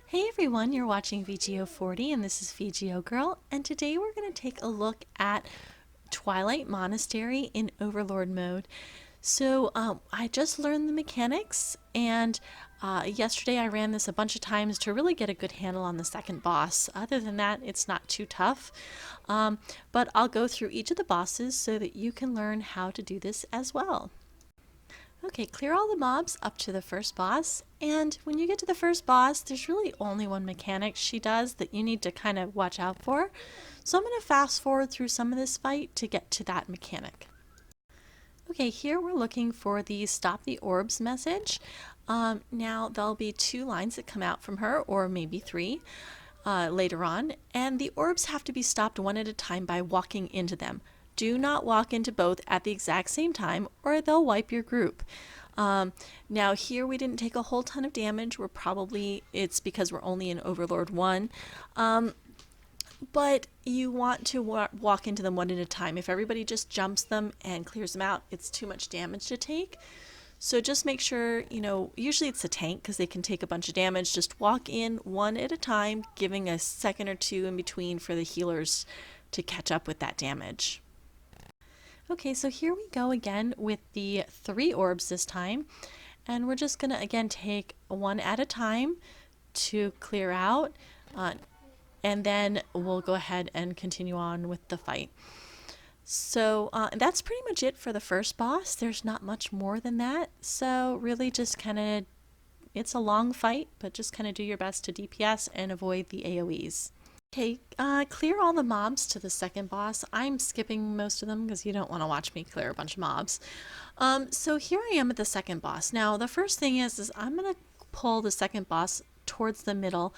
Hey everyone, you're watching VGO 40 and this is VGO Girl, and today we're going to take a look at Twilight Monastery in Overlord mode. I just learned the mechanics, and yesterday I ran this a bunch of times to really get a good handle on the second boss. Other than that, it's not too tough, but I'll go through each of the bosses so that you can learn how to do this as well. Okay, clear all the mobs up to the first boss, and when you get to the first boss, there's really only one mechanic she does that you need to kind of watch out for. So I'm going to fast forward through some of this fight to get to that mechanic. Okay, here we're looking for the Stop the Orbs message. Now there'll be two lines that come out from her, or maybe three later on, and the orbs have to be stopped one at a time by walking into them. Do not walk into both at the exact same time or they'll wipe your group. Now here we didn't take a whole ton of damage. It's because we're only in Overlord 1. But you want to walk into them one at a time. If everybody just jumps them and clears them out, it's too much damage to take. So just make sure, usually it's a tank because they can take a bunch of damage. Just walk in one at a time, giving a second or two in between for the healers to catch up with that damage. Okay, so here we go again with the 3 orbs this time. And we're just going to again take one at a time to clear out. And then we'll go ahead and continue on with the fight. So that's pretty much it for the first boss. There's not much more than that. So really just kind of, it's a long fight, but just kind of do your best to DPS and avoid the AoEs. Okay, clear all the mobs to the second boss. I'm skipping most of them because you don't want to watch me clear a bunch of mobs. So here I am at the second boss. Now the first thing is I'm going to pull the second boss towards the middle.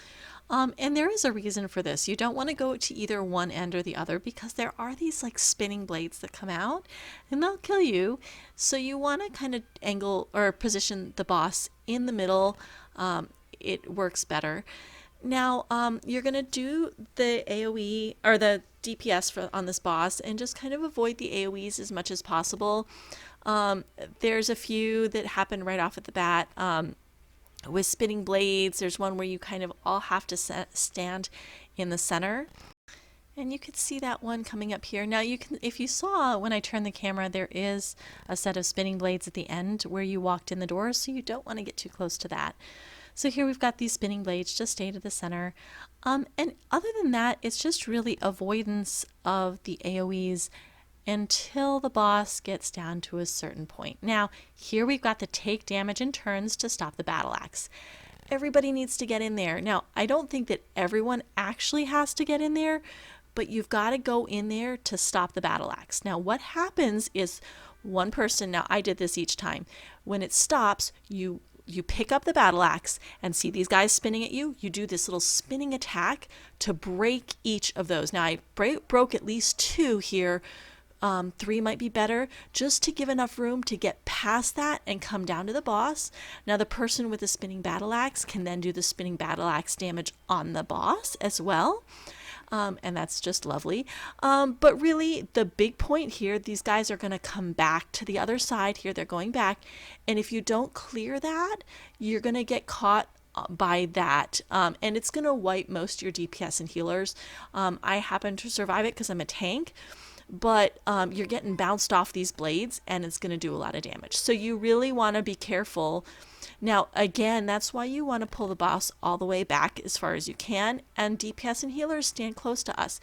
And there is a reason for this. You don't want to go to either one end or the other because there are these like spinning blades that come out and they'll kill you. So you want to kind of angle or position the boss in the middle. It works better. Now, you're going to do the AoE or the DPS on this boss and just kind of avoid the AoEs as much as possible. There's a few that happen right off at the bat. With spinning blades, there's one where you kind of all have to stand in the center. And you could see that one coming up here. Now if you saw when I turned the camera, there is a set of spinning blades at the end where you walked in the door, so you don't want to get too close to that. So here we've got these spinning blades, just stay to the center. And other than that, it's just really avoidance of the AoEs until the boss gets down to a certain point. Now, here we've got the take damage in turns to stop the battle axe. Everybody needs to get in there. Now, I don't think that everyone actually has to get in there, but you've got to go in there to stop the battle axe. Now, what happens is one person, now I did this each time, when it stops, you pick up the battle axe and see these guys spinning at you. You do this little spinning attack to break each of those. Now, I broke at least 2 here. 3 might be better, just to give enough room to get past that and come down to the boss. Now the person with the spinning battle axe can then do the spinning battle axe damage on the boss as well. And that's just lovely. But really the big point here, these guys are going to come back to the other side here. They're going back. And if you don't clear that, you're going to get caught by that. And it's going to wipe most of your DPS and healers. I happen to survive it because I'm a tank. But you're getting bounced off these blades and it's going to do a lot of damage. So you really want to be careful. Now, again, that's why you want to pull the boss all the way back as far as you can, and DPS and healers stand close to us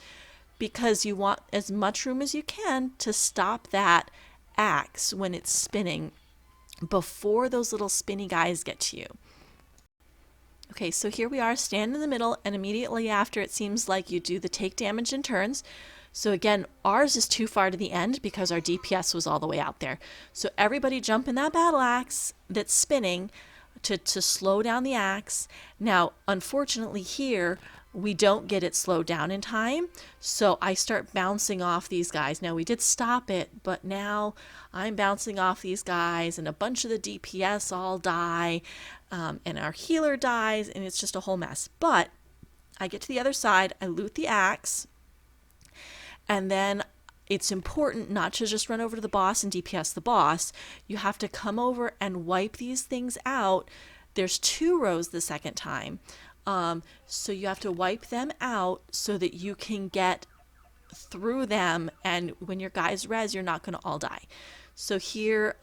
because you want as much room as you can to stop that axe when it's spinning before those little spinny guys get to you. Okay, so here we are, stand in the middle, and immediately after it seems like you do the take damage in turns. So again, ours is too far to the end because our DPS was all the way out there. So everybody jump in that battle axe that's spinning to slow down the axe. Now, unfortunately here, we don't get it slowed down in time. So I start bouncing off these guys. Now we did stop it, but now I'm bouncing off these guys and a bunch of the DPS all die and our healer dies and it's just a whole mess. But I get to the other side, I loot the axe. And then it's important not to just run over to the boss and DPS the boss. You have to come over and wipe these things out There's 2 rows the second time. So you have to wipe them out so that you can get through them, and when your guys res, you're not going to all die. So here,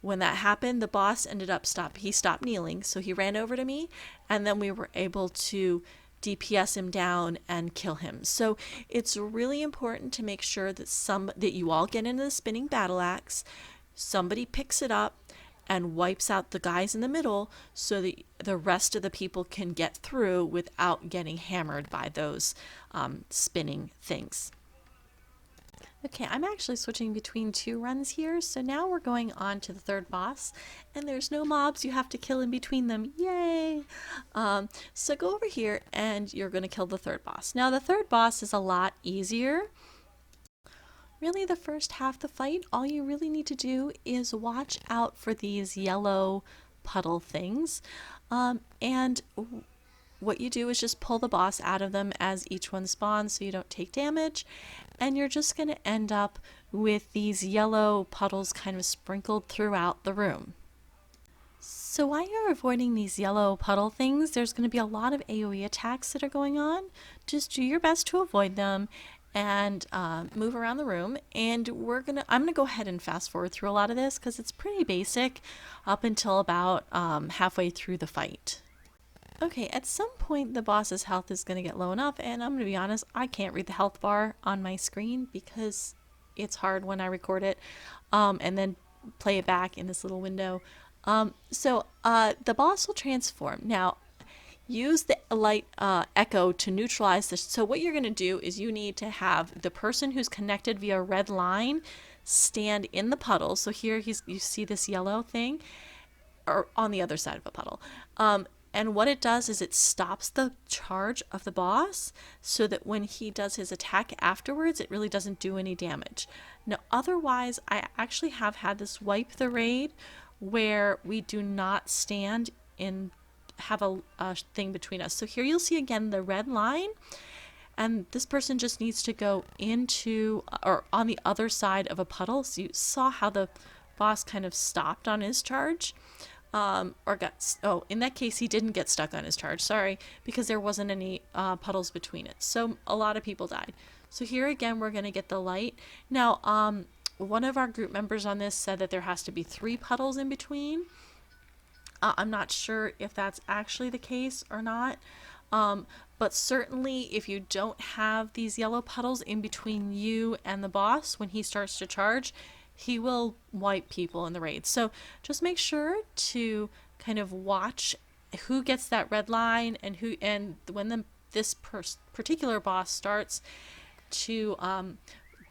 when that happened, the boss ended up he stopped kneeling, so he ran over to me, and then we were able to DPS him down and kill him. So it's really important to make sure that you all get into the spinning battle axe, somebody picks it up and wipes out the guys in the middle so that the rest of the people can get through without getting hammered by those spinning things. Okay, I'm actually switching between 2 runs here, so now we're going on to the 3rd boss, and there's no mobs you have to kill in between them. Yay! So go over here, and you're going to kill the 3rd boss. Now, the 3rd boss is a lot easier. Really, the first half of the fight, all you really need to do is watch out for these yellow puddle things, and what you do is just pull the boss out of them as each one spawns so you don't take damage, and you're just going to end up with these yellow puddles kind of sprinkled throughout the room. So while you're avoiding these yellow puddle things, there's going to be a lot of AoE attacks that are going on. Just do your best to avoid them and move around the room, and I'm gonna go ahead and fast forward through a lot of this because it's pretty basic up until about halfway through the fight. Okay, at some point the boss's health is going to get low enough, and I'm going to be honest, I can't read the health bar on my screen because it's hard when I record it and then play it back in this little window. So the boss will transform. Now, use the light echo to neutralize this. So what you're going to do is you need to have the person who's connected via red line stand in the puddle. So here you see this yellow thing, or on the other side of a puddle. And what it does is it stops the charge of the boss so that when he does his attack afterwards, it really doesn't do any damage. Now, otherwise, I actually have had this wipe the raid where we do not stand in, have a thing between us. So here you'll see again the red line, and this person just needs to go into or on the other side of a puddle. So you saw how the boss kind of stopped on his charge. In that case, he didn't get stuck on his charge, sorry, because there wasn't any puddles between it. So a lot of people died. So here again, we're going to get the light. Now, one of our group members on this said that there has to be 3 puddles in between. I'm not sure if that's actually the case or not. But certainly if you don't have these yellow puddles in between you and the boss when he starts to charge, he will wipe people in the raid. So just make sure to kind of watch who gets that red line and when this particular boss starts to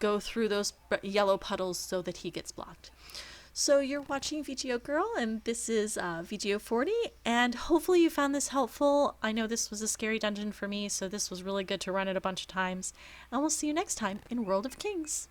go through those yellow puddles so that he gets blocked. So you're watching VGO Girl, and this is VGO 40, and hopefully you found this helpful. I know this was a scary dungeon for me, so this was really good to run it a bunch of times. And we'll see you next time in World of Kings.